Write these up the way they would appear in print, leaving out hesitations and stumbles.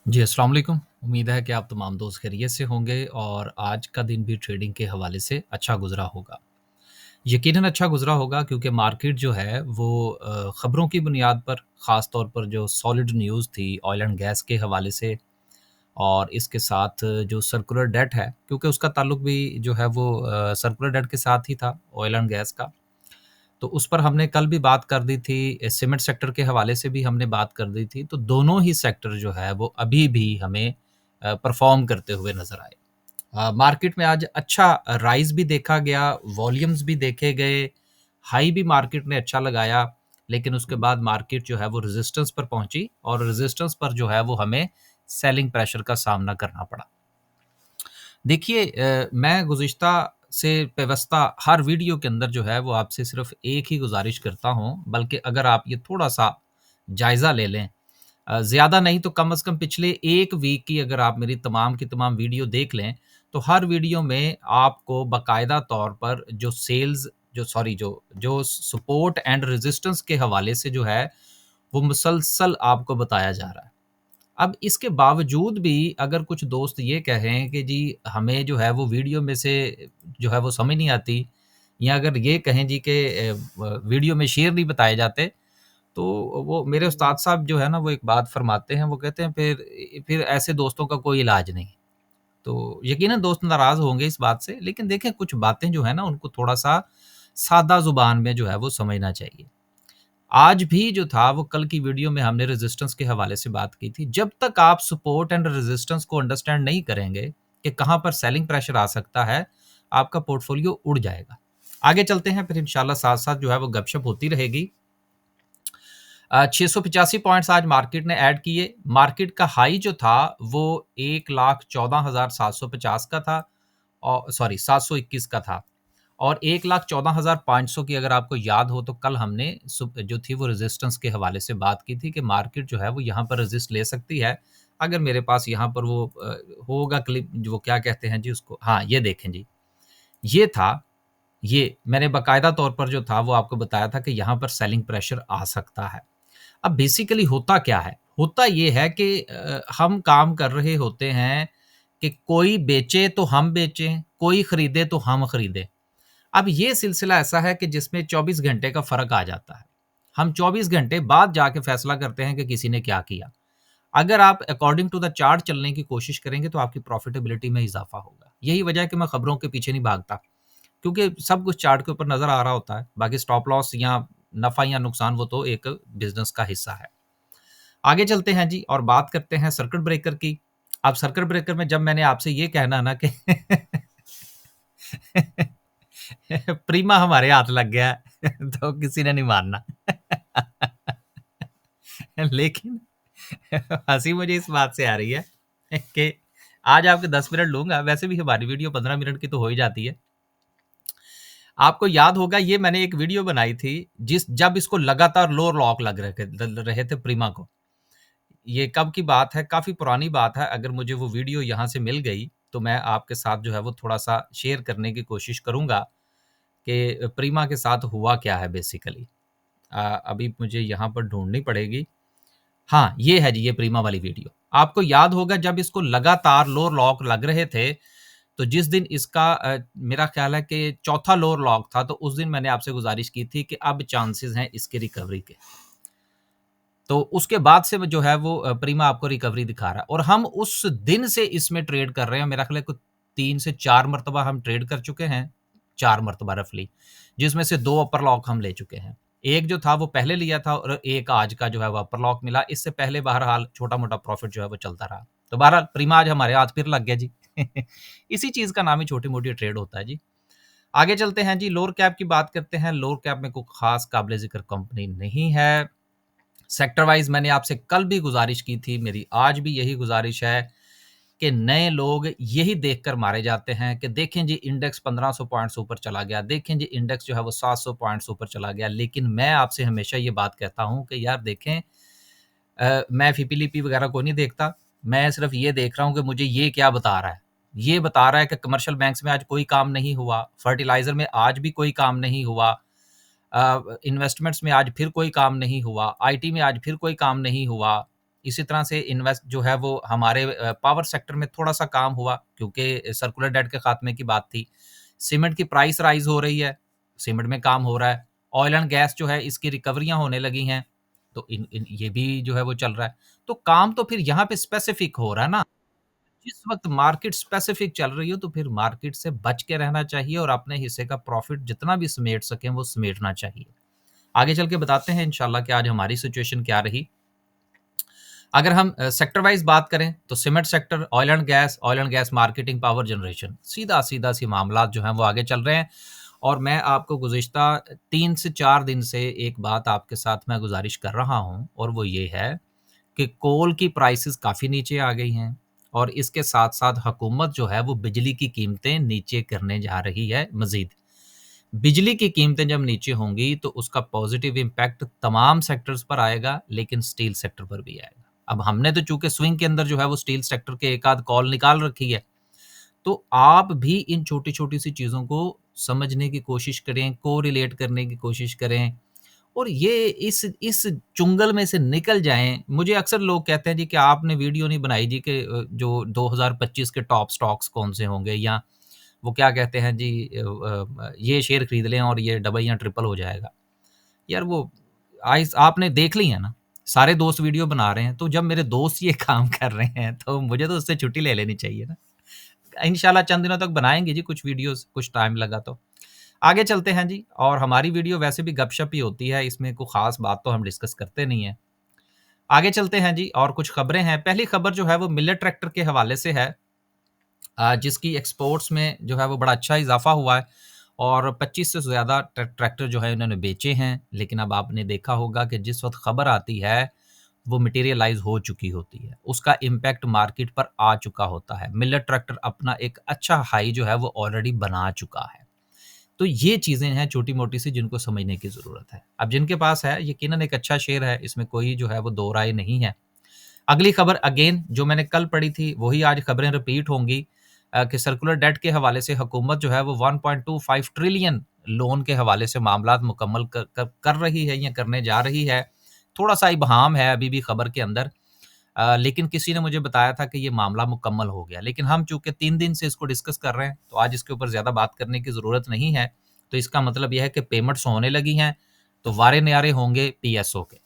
जी, अस्सलाम वालेकुम। उम्मीद है कि आप तमाम दोस्त खैरियत से होंगे और आज का दिन भी ट्रेडिंग के हवाले से अच्छा गुज़रा होगा। यकीनन अच्छा गुज़रा होगा क्योंकि मार्केट जो है वो ख़बरों की बुनियाद पर ख़ास तौर पर जो सॉलिड न्यूज़ थी ऑयल एंड गैस के हवाले से और इसके साथ जो सर्कुलर डेट है क्योंकि उसका ताल्लुक भी जो है वो सर्कुलर डेट के साथ ही था ऑयल एंड गैस का। तो उस पर हमने कल भी बात कर दी थी, सीमेंट सेक्टर के हवाले से भी हमने बात कर दी थी, तो दोनों ही सेक्टर जो है वो अभी भी हमें परफ़ॉर्म करते हुए नज़र आए। मार्केट में आज अच्छा राइज़ भी देखा गया, वॉल्यूम्स भी देखे गए, हाई भी मार्केट ने अच्छा लगाया, लेकिन उसके बाद मार्केट जो है वो रेज़िस्टेंस पर पहुँची और रेज़िस्टेंस पर जो है वो हमें सेलिंग प्रेशर का सामना करना पड़ा। देखिए मैं गुज़िश्ता से पेवस्ता हर वीडियो के अंदर जो है वो आपसे सिर्फ़ एक ही गुज़ारिश करता हूँ, बल्कि अगर आप ये थोड़ा-सा जायज़ा ले लें ज़्यादा नहीं तो कम से कम पिछले 1 वीक की अगर आप मेरी तमाम की तमाम वीडियो देख लें, तो हर वीडियो में आपको बाकायदा तौर पर जो सेल्स जो सॉरी जो सपोर्ट एंड रेज़िस्टेंस के हवाले से जो है, वो मुसलसल आपको बताया जा रहा है। अब इसके बावजूद भी अगर कुछ दोस्त ये कहें कि जी हमें जो है वो वीडियो में से जो है वो समझ नहीं आती या अगर ये कहें जी कि वीडियो में शेर नहीं बताए जाते, तो वो मेरे उस्ताद साहब जो है ना वो एक बात फरमाते हैं, वो कहते हैं फिर ऐसे दोस्तों का कोई इलाज नहीं। तो यकीनन दोस्त नाराज़ होंगे इस बात से, लेकिन देखें कुछ बातें जो है ना उनको थोड़ा-सा सादा ज़ुबान में जो है वो समझना चाहिए। आज भी जो था वो कल की वीडियो में हमने रेजिस्टेंस के हवाले से बात की थी। जब तक आप सपोर्ट एंड रेजिस्टेंस को अंडरस्टैंड नहीं करेंगे कि कहाँ पर सेलिंग प्रेशर आ सकता है, आपका पोर्टफोलियो उड़ जाएगा। आगे चलते हैं फिर इंशाल्लाह साथ-साथ जो है वो गपशप होती रहेगी। 685 पॉइंट्स आज मार्केट ने ऐड किए। मार्केट का हाई जो था वो 1,14,750 का था सॉरी 721 का था और 1,14,500 की अगर आपको याद हो तो कल हमने जो थी वो रेजिस्टेंस के हवाले से बात की थी कि मार्केट जो है वो यहाँ पर रेजिस्ट ले सकती है। अगर मेरे पास यहाँ पर वो होगा क्लिप जो वो क्या कहते हैं जी उसको हाँ, ये देखें जी। ये था, ये मैंने बाकायदा तौर पर जो था वो आपको बताया था कि यहाँ पर सेलिंग प्रेशर आ सकता है। अब बेसिकली होता क्या है? होता ये है कि हम काम कर रहे होते हैं कि कोई बेचे तो हम बेचें, कोई खरीदे तो हम खरीदें। अब ये सिलसिला ऐसा है कि जिसमें 24 घंटे का फ़र्क आ जाता है। हम 24 घंटे बाद जाके फ़ैसला करते हैं कि किसी ने क्या किया। अगर आप अकॉर्डिंग टू द चार्ट चलने की कोशिश करेंगे तो आपकी प्रॉफ़िटेबिलिटी में इज़ाफ़ा होगा। यही वजह है कि मैं खबरों के पीछे नहीं भागता, क्योंकि सब कुछ चार्ट के ऊपर नज़र आ रहा होता है। बाकी स्टॉप लॉस या नफ़ा या नुकसान वो तो एक बिज़नेस का हिस्सा है। आगे चलते हैं जी और बात करते हैं सर्किट ब्रेकर की। अब सर्किट ब्रेकर में जब मैंने आपसे ये कहना ना कि प्रीमा हमारे हाथ लग गया है तो किसी ने नहीं मानना। लेकिन हँसी मुझे इस बात से आ रही है कि आज आपके 10 मिनट लूँगा, वैसे भी हमारी वीडियो 15 मिनट की तो हो ही जाती है। आपको याद होगा ये मैंने एक वीडियो बनाई थी जब इसको लगातार लोअर लॉक लग रहे थे प्रीमा को। ये कब की बात है, काफ़ी पुरानी बात है। अगर मुझे वो वीडियो यहाँ से मिल गई, तो मैं आपके साथ जो है वो थोड़ा-सा शेयर करने की कोशिश करूँगा कि प्रीमा के साथ हुआ क्या है बेसिकली। अभी मुझे यहाँ पर ढूँढनी पड़ेगी। हाँ, ये है जी, ये प्रीमा वाली वीडियो। आपको याद होगा जब इसको लगातार लोअर लॉक लग रहे थे, तो जिस दिन इसका मेरा ख़्याल है कि चौथा लोअर लॉक था, तो उस दिन मैंने आपसे गुज़ारिश की थी कि अब चांसेज़ हैं इसकी रिकवरी के। तो उसके बाद से वो जो है वो प्रीमा आपको रिकवरी दिखा रहा है और हम उस दिन से इसमें ट्रेड कर रहे हैं। मेरा ख़्याल है कुछ 3 से 4 मर्तबा हम ट्रेड कर चुके हैं, 4 मर्तबा रफ़ली, जिसमें से 2 अपर लॉक हम ले चुके हैं। एक जो था वो पहले लिया था और एक आज का जो है वो अपर लॉक मिला। इससे पहले बहरहाल छोटा-मोटा प्रॉफ़िट जो है वो चलता रहा। तो बहरहाल प्रीमा आज हमारे हाथ फिर लग गया जी। इसी चीज़ का नाम ही छोटी-मोटी ट्रेड होता है जी। आगे चलते हैं जी, लोअर कैप की बात करते हैं। लोअर कैप में कोई ख़ास काबिल-ज़िक्र कंपनी नहीं है। सेक्टर वाइज़ मैंने आपसे कल भी गुज़ारिश की थी, मेरी आज भी यही गुज़ारिश है कि नए लोग यही देखकर मारे जाते हैं कि देखें जी इंडेक्स 1500 पॉइंट्स ऊपर चला गया, देखें जी इंडेक्स जो है वो 700 पॉइंट्स ऊपर चला गया। लेकिन मैं आपसे हमेशा ये बात कहता हूँ कि यार देखें मैं FIPLIP वगैरह को नहीं देखता, मैं सिर्फ़ ये देख रहा हूँ कि मुझे ये क्या बता रहा है। ये बता रहा है कि कमर्शियल बैंक्स में आज कोई काम नहीं हुआ, फर्टिलाइज़र में आज भी कोई काम नहीं हुआ, इन्वेस्टमेंट्स में आज फिर कोई काम नहीं हुआ, आईटी में आज फिर कोई काम नहीं हुआ, इसी तरह से इन्वेस्ट जो है वो हमारे पावर सेक्टर में थोड़ा-सा काम हुआ क्योंकि सर्कुलर डेट के खात्मे की बात थी। सीमेंट की प्राइस राइज़ हो रही है, सीमेंट में काम हो रहा है। ऑयल एंड गैस जो है इसकी रिकवरियाँ होने लगी हैं, तो इन इन ये भी जो है वो चल रहा है। तो काम तो फिर यहाँ पे स्पेसिफिक हो रहा है ना, जिस वक़्त मार्केट स्पेसिफिक चल रही हो तो फिर मार्केट से बच के रहना चाहिए और अपने हिस्से का प्रॉफ़िट जितना भी समेट सकें वो समेटना चाहिए। आगे चल के बताते हैं इंशाल्लाह कि आज हमारी सिचुएशन क्या रही। अगर हम सेक्टर वाइज़ बात करें तो cement sector, oil and gas marketing, power generation, सीधा-सीधा सी मामलात जो हैं वो आगे चल रहे हैं और मैं आपको गुज़िश्ता 3 से 4 दिन से एक बात आपके साथ मैं गुज़ारिश कर रहा हूँ और वो ये है कि कोल की प्राइसेज़ काफ़ी नीचे आ गई हैं और इसके साथ-साथ हुकूमत जो है वो बिजली की कीमतें नीचे करने जा रही है मज़ीद। बिजली की कीमतें जब नीचे होंगी तो उसका पॉज़िटिव इम्पैक्ट तमाम सेक्टर्स पर आएगा, लेकिन स्टील सेक्टर पर भी आएगा। अब हमने तो चूँकि स्विंग के अंदर जो है वो स्टील सेक्टर के एक आध कॉल निकाल रखी है, तो आप भी इन छोटी-छोटी सी चीज़ों को समझने की कोशिश करें, कोरिलेट करने की कोशिश करें और ये इस चुंगल में से निकल जाएँ। मुझे अक्सर लोग कहते हैं जी कि आपने वीडियो नहीं बनाई जी कि जो 2025 के टॉप स्टॉक्स कौन-से होंगे या वो क्या कहते हैं जी ये शेयर खरीद लें और ये डबल या ट्रिपल हो जाएगा। यार वो आइस आपने देख ली है ना, सारे दोस्त वीडियो बना रहे हैं, तो जब मेरे दोस्त ये काम कर रहे हैं, तो मुझे तो उससे छुट्टी ले लेनी चाहिए ना। इंशाल्लाह चंद दिनों तक बनाएँगे जी कुछ वीडियोज़, कुछ टाइम लगा तो। आगे चलते हैं जी और हमारी वीडियो वैसे भी गपशप ही होती है, इसमें कोई ख़ास बात तो हम डिस्कस करते नहीं हैं। आगे चलते हैं जी और कुछ खबरें हैं। पहली खबर जो है वो मिलेट ट्रैक्टर के हवाले से है जिसकी एक्सपोर्ट्स में जो है वो बड़ा अच्छा इज़ाफ़ा हुआ है और 25 से ज़्यादा ट्रैक्टर जो है इन्होंने बेचे हैं। लेकिन अब आपने देखा होगा कि जिस वक़्त खबर आती है, वो मटीरियलाइज़ हो चुकी होती है। उसका इम्पैक्ट मार्केट पर आ चुका होता है। मिलेट ट्रैक्टर अपना एक अच्छा हाई जो है वो ऑलरेडी बना चुका है। तो ये चीज़ें हैं छोटी-मोटी सी जिनको समझने की ज़रूरत है। अब जिनके पास है यकीनन एक अच्छा शेयर है, इसमें कोई जो है वो दो राय नहीं है। अगली खबर अगेन जो मैंने कल पढ़ी थी, वही आज खबरें रिपीट होंगी कि सर्कुलर डेट के हवाले से हुकूमत जो है वो 1.25 ट्रिलियन लोन के हवाले से मामलात मुकम्मल कर रही है या करने जा रही है। थोड़ा-सा इबहम है अभी भी खबर के अंदर लेकिन किसी ने मुझे बताया था कि ये मामला मुकम्मल हो गया। लेकिन हम चूँकि 3 दिन से इसको डिस्कस कर रहे हैं, तो आज इसके ऊपर ज़्यादा बात करने की ज़रूरत नहीं है। तो इसका मतलब ये है कि पेमेंट्स होने लगी हैं, तो वारे-न्यारे होंगे पीएसओ के।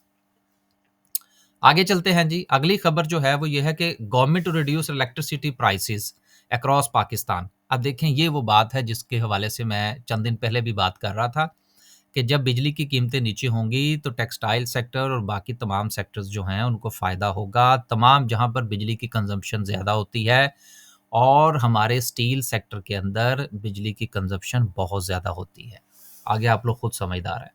आगे चलते हैं जी, अगली खबर जो है वो ये है कि government to reduce electricity prices across Pakistan. अब देखें ये वो बात है जिसके हवाले से मैं चंद दिन पहले भी बात कर रहा था कि जब बिजली की कीमतें नीचे होंगी तो टेक्सटाइल सेक्टर और बाकी तमाम सेक्टर्स जो हैं उनको फ़ायदा होगा। तमाम जहाँ पर बिजली की कंज़म्पशन ज़्यादा होती है और हमारे स्टील सेक्टर के अंदर बिजली की कंज़म्पशन बहुत ज़्यादा होती है। आगे आप लोग खुद समझदार हैं।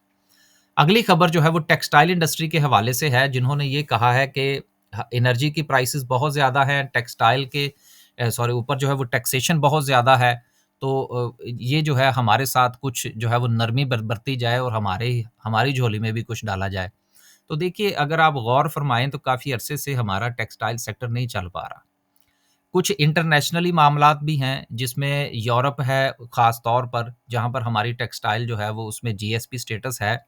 अगली खबर जो है वो टेक्सटाइल इंडस्ट्री के हवाले से है जिन्होंने ये कहा है कि एनर्जी की प्राइसेस बहुत ज़्यादा हैं टेक्सटाइल के सॉरी ऊपर जो है वो टैक्सेशन बहुत ज़्यादा है तो ये जो है हमारे साथ कुछ जो है वो नरमी बरती जाए और हमारी झोली में भी कुछ डाला जाए। तो देखिए अगर आप गौर फरमाएं तो काफ़ी अरसे से हमारा टेक्सटाइल सेक्टर नहीं चल पा रहा। कुछ इंटरनेशनली मामलात भी हैं जिसमें यूरोप है ख़ास तौर पर जहाँ पर हमारी टेक्सटाइल जो है वो उसमें जीएसपी स्टेटस है।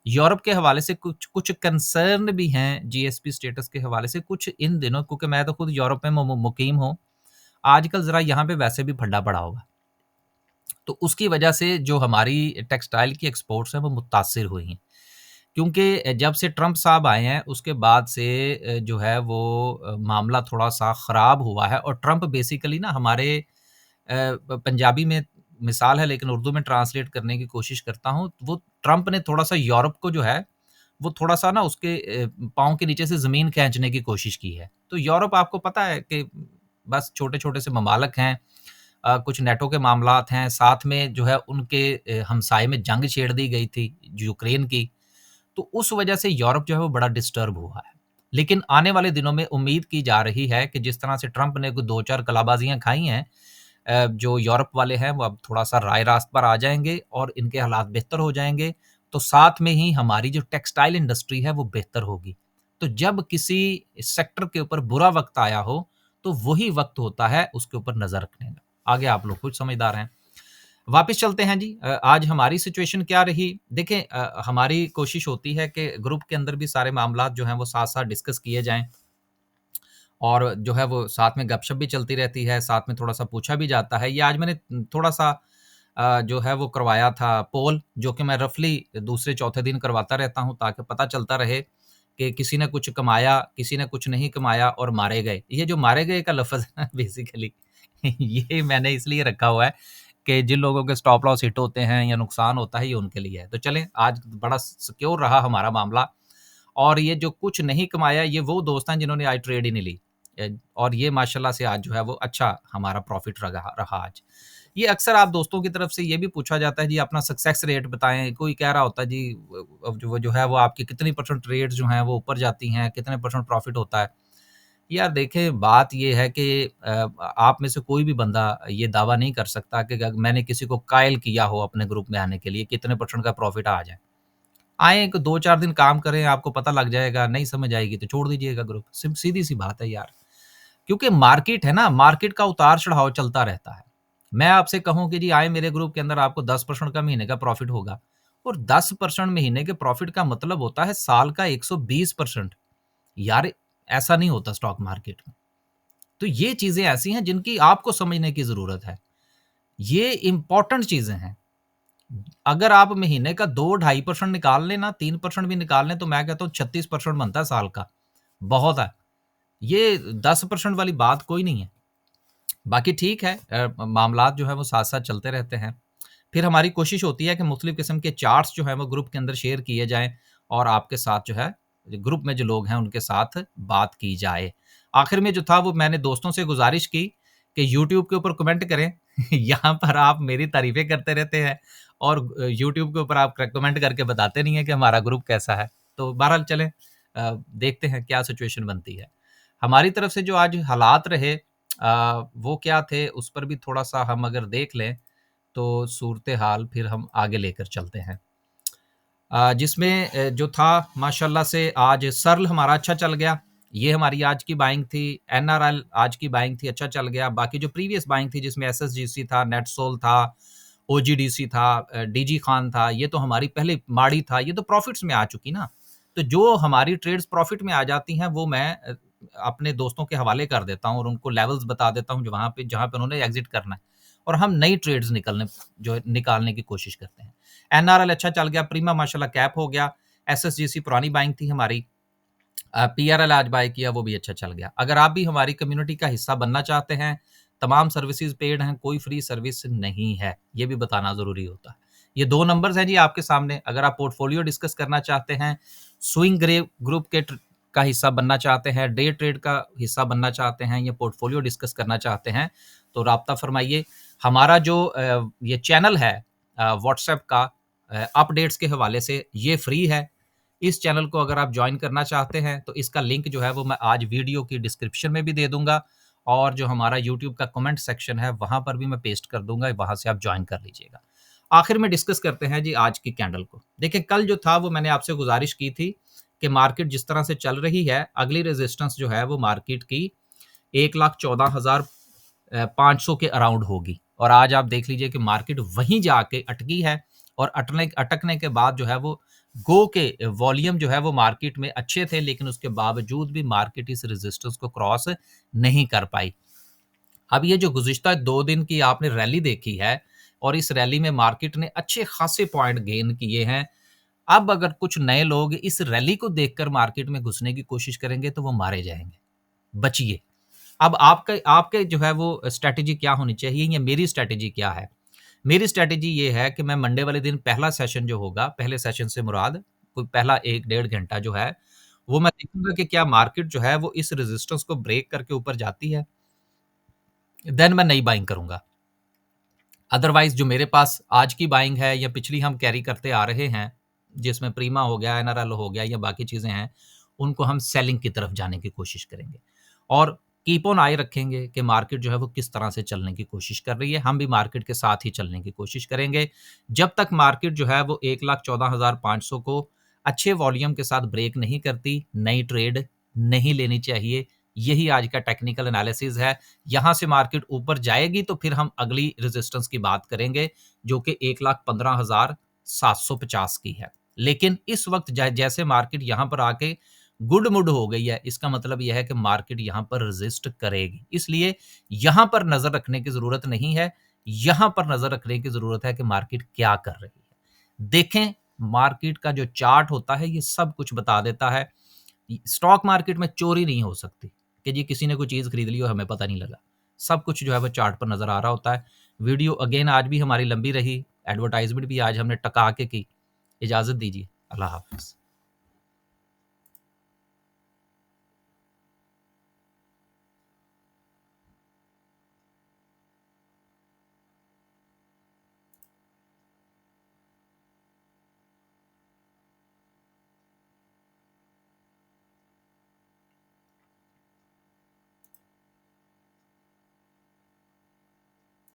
यूरोप के हवाले से कुछ कुछ कंसर्न भी हैं जीएसपी स्टेटस के हवाले से कुछ इन दिनों क्योंकि मैं तो खुद यूरोप में मुकीम हूँ। आजकल ज़रा यहाँ पे वैसे भी फड्डा पड़ा होगा। तो उसकी वजह से जो हमारी टेक्सटाइल की एक्सपोर्ट्स हैं वो मुतासिर हुई हैं। क्योंकि जब से ट्रंप साहब आए हैं उसके बाद से जो है वो मामला थोड़ा-सा ख़राब हुआ है और ट्रंप बेसिकली ना हमारे पंजाबी में मिसाल है लेकिन उर्दू में ट्रांसलेट करने की कोशिश करता हूँ। वो ट्रंप ने थोड़ा-सा यूरोप को जो है, वो थोड़ा-सा ना उसके पाँव के नीचे से ज़मीन खींचने की कोशिश की है। तो यूरोप आपको पता है कि बस छोटे-छोटे से ममालिक हैं कुछ नेटो के मामलात हैं, साथ में जो है उनके हमसाये में जंग छेड़ दी गई थी यूक्रेन की। तो उस वजह से यूरोप जो है वो बड़ा डिस्टर्ब हुआ है। लेकिन आने वाले दिनों में उम्मीद की जा रही है कि जिस तरह से ट्रंप ने 2-4 कलाबाज़ियाँ खाई हैं जो यूरोप वाले हैं वो अब थोड़ा-सा राय रास्त पर आ जाएँगे और इनके हालात बेहतर हो जाएँगे, तो साथ में ही हमारी जो टेक्सटाइल इंडस्ट्री है वो बेहतर होगी। तो जब किसी सेक्टर के ऊपर बुरा वक़्त आया हो, तो वही वक़्त होता है उसके ऊपर नज़र रखने का। आगे आप लोग खुद समझदार हैं। वापस चलते हैं जी आज हमारी सिचुएशन क्या रही? देखें हमारी कोशिश होती है कि ग्रुप के अंदर भी सारे मामलात जो हैं वो साथ-साथ डिस्कस किए जाएँ। और जो है वो साथ में गपशप भी चलती रहती है, साथ में थोड़ा-सा पूछा भी जाता है। ये आज मैंने थोड़ा-सा जो है वो करवाया था पोल, जो कि मैं रफ़ली दूसरे-चौथे दिन करवाता रहता हूँ ताकि पता चलता रहे कि किसी ने कुछ कमाया, किसी ने कुछ नहीं कमाया और मारे गए। ये जो मारे गए का लफ़्ज़ है ना बेसिकली ये मैंने इसलिए रखा हुआ है कि जिन लोगों के स्टॉप लॉस हिट होते हैं या नुकसान होता है, ये उनके लिए है। तो चलें, आज बड़ा सिक्योर रहा हमारा मामला और ये जो कुछ नहीं कमाया, ये वो दोस्त हैं जिन्होंने आज ट्रेड ही नहीं ली। और ये माशाल्लाह से आज जो है वो अच्छा हमारा प्रॉफ़िट रहा रहा आज। ये अक्सर आप दोस्तों की तरफ से ये भी पूछा जाता है जी अपना सक्सेस रेट बताएँ, कोई कह रहा होता है जी जो है वो आपकी कितनी परसेंट ट्रेड्स जो हैं वो ऊपर जाती हैं, कितने परसेंट प्रॉफ़िट होता है। यार देखें बात ये है कि आप में से कोई भी बंदा ये दावा नहीं कर सकता कि अग मैंने किसी को कायल किया हो अपने ग्रुप में आने के लिए, कितने परसेंट का प्रॉफ़िट आ जाए। आएँ, 2-4 दिन काम करें, आपको पता लग जाएगा, नहीं समझ आएगी तो छोड़ दीजिएगा ग्रुप। सीधी-सी बात है यार। क्योंकि मार्केट है ना, मार्केट का उतार-चढ़ाव चलता रहता है। मैं आपसे कहूँ कि जी आएँ मेरे ग्रुप के अंदर आपको 10% का महीने का प्रॉफ़िट होगा और 10% महीने के प्रॉफ़िट का मतलब होता है साल का 120%। यार, ऐसा नहीं होता स्टॉक मार्केट में। तो ये चीज़ें ऐसी हैं जिनकी आपको समझने की ज़रूरत है। ये इम्पोर्टेंट चीज़ें हैं। अगर आप महीने का 2 ढाई परसेंट निकाल लें ना, 3% भी निकाल लें तो मैं कहता हूँ 36% बनता है साल का। बहुत है। ये 10% वाली बात कोई नहीं है। बाकी ठीक है मामलात जो है वो साथ-साथ चलते रहते हैं। फिर हमारी कोशिश होती है कि मुख्तलिफ़ किस्म के चार्ट्स जो हैं वो ग्रुप के अंदर शेयर किए जाएँ और आपके साथ जो है ग्रुप में जो लोग हैं उनके साथ बात की जाए। आखिर में जो था वो मैंने दोस्तों से गुज़ारिश की कि यूट्यूब के ऊपर कमेंट करें। यहाँ पर आप मेरी तारीफ़ें करते रहते हैं और यूट्यूब के ऊपर आप कमेंट करके बताते नहीं हैं कि हमारा ग्रुप कैसा है। तो बहरहाल चलें देखते हैं क्या सिचुएशन बनती है। हमारी तरफ से जो आज हालात रहे वो क्या थे उस पर भी थोड़ा-सा हम अगर देख लें तो सूरत-ए-हाल फिर हम आगे लेकर चलते हैं। जिसमें जो था माशाल्लाह से आज सर्ल हमारा अच्छा चल गया। ये हमारी आज की बाइंग थी। एनआरएल आज की बाइंग थी, अच्छा चल गया। बाकी जो प्रीवियस बाइंग थी जिसमें एसएसजीसी था, नेटसोल था, ओजीडीसी था, डीजी खान था, ये तो हमारी पहले माड़ी था, ये तो प्रॉफ़िट्स में आ चुकी ना। तो जो हमारी ट्रेड्स प्रॉफ़िट में आ जाती हैं वो मैं अपने दोस्तों के हवाले कर देता हूँ और उनको लेवल्स बता देता हूँ जो वहाँ पे जहाँ पे उन्होंने एग्ज़िट करना है और हम नई ट्रेड्स निकालने की कोशिश करते हैं। एनआरएल अच्छा चल गया, प्रीमा माशाल्लाह कैप हो गया, एसएसजीसी पुरानी बाइंग थी हमारी, पीआरएल आज बाय किया वो भी अच्छा चल गया। अगर आप भी हमारी कम्युनिटी का हिस्सा बनना चाहते हैं, तमाम सर्विसेज़ पेड हैं, कोई फ्री सर्विस नहीं है, ये भी बताना ज़रूरी होता है। ये 2 नंबर्स हैं जी आपके सामने, अगर आप पोर्टफोलियो डिस्कस करना चाहते हैं, स्विंग ग्रुप के का हिस्सा बनना चाहते हैं, डे ट्रेड का हिस्सा बनना चाहते हैं या पोर्टफोलियो डिस्कस करना चाहते हैं, तो राब्ता फ़रमाइए। हमारा जो ये चैनल है व्हाट्सएप का अपडेट्स के हवाले से ये फ्री है। इस चैनल को अगर आप जॉइन करना चाहते हैं तो इसका लिंक जो है वो मैं आज वीडियो की डिस्क्रिप्शन में भी दे दूँगा और जो हमारा यूट्यूब का कमेंट सेक्शन है वहाँ पर भी मैं पेस्ट कर दूँगा, वहाँ से आप जॉइन कर लीजिएगा। आखिर में डिस्कस करते हैं जी आज की कैंडल को। देखिए कल जो था वो मैंने आपसे गुज़ारिश की थी कि मार्केट जिस तरह से चल रही है, अगली रेजिस्टेंस जो है वो मार्केट की 1,14,500 के अराउंड होगी और आज आप देख लीजिए कि मार्केट वहीं जाके अटकी है और अटकने के बाद जो है वो गो के वॉल्यूम जो है वो मार्केट में अच्छे थे लेकिन उसके बावजूद भी मार्केट इस रेजिस्टेंस को क्रॉस नहीं कर पाई। अब ये जो गुज़िश्ता 2 दिन की आपने रैली देखी है और इस रैली में मार्केट ने अच्छे खासे पॉइंट गेन किए हैं। अब अगर कुछ नए लोग इस रैली को देखकर मार्केट में घुसने की कोशिश करेंगे तो वो मारे जाएँगे। बचिए। अब आपके आपके जो है वो स्ट्रैटेजी क्या होनी चाहिए या मेरी स्ट्रैटेजी क्या है? मेरी स्ट्रैटेजी ये है कि मैं मंडे वाले दिन पहला सेशन जो होगा, पहले सेशन से मुराद कोई पहला 1 डेढ़ घंटा जो है, वो मैं देखूँगा कि क्या मार्केट जो है वो इस रेजिस्टेंस को ब्रेक करके ऊपर जाती है, देन मैं नई बाइंग करूँगा। अदरवाइज़ जो मेरे पास आज की बाइंग है या पिछली हम कैरी करते आ रहे हैं, जिसमें प्रीमा हो गया, एनआरएल हो गया या बाकी चीज़ें हैं, उनको हम सेलिंग की तरफ जाने की कोशिश करेंगे। और कीप ऑन आई रखेंगे कि मार्केट जो है वो किस तरह से चलने की कोशिश कर रही है, हम भी मार्केट के साथ ही चलने की कोशिश करेंगे। जब तक मार्केट जो है वो 1,14,500 को अच्छे वॉल्यूम के साथ ब्रेक नहीं करती, नई ट्रेड नहीं लेनी चाहिए। यही आज का टेक्निकल एनालिसिस है। यहाँ से मार्केट ऊपर जाएगी तो फिर हम अगली रेजिस्टेंस की बात करेंगे जो कि 1,15,750 की है। लेकिन इस वक़्त जैसे मार्केट यहाँ पर आके गुड मूड हो गई है, इसका मतलब यह है कि मार्केट यहाँ पर रेज़िस्ट करेगी। इसलिए यहाँ पर नज़र रखने की ज़रूरत नहीं है, यहाँ पर नज़र रखने की ज़रूरत है कि मार्केट क्या कर रही है। देखें, मार्केट का जो चार्ट होता है, ये सब कुछ बता देता है। स्टॉक मार्केट में चोरी नहीं हो सकती कि जी किसी ने कोई चीज़ खरीद ली और हमें पता नहीं लगा। सब कुछ जो है वो चार्ट पर नज़र आ रहा होता है। वीडियो अगेन आज भी हमारी लंबी रही, एडवर्टाइज़मेंट भी आज हमने टका के की। इजाज़त दीजिए। अल्लाह हाफ़िज़।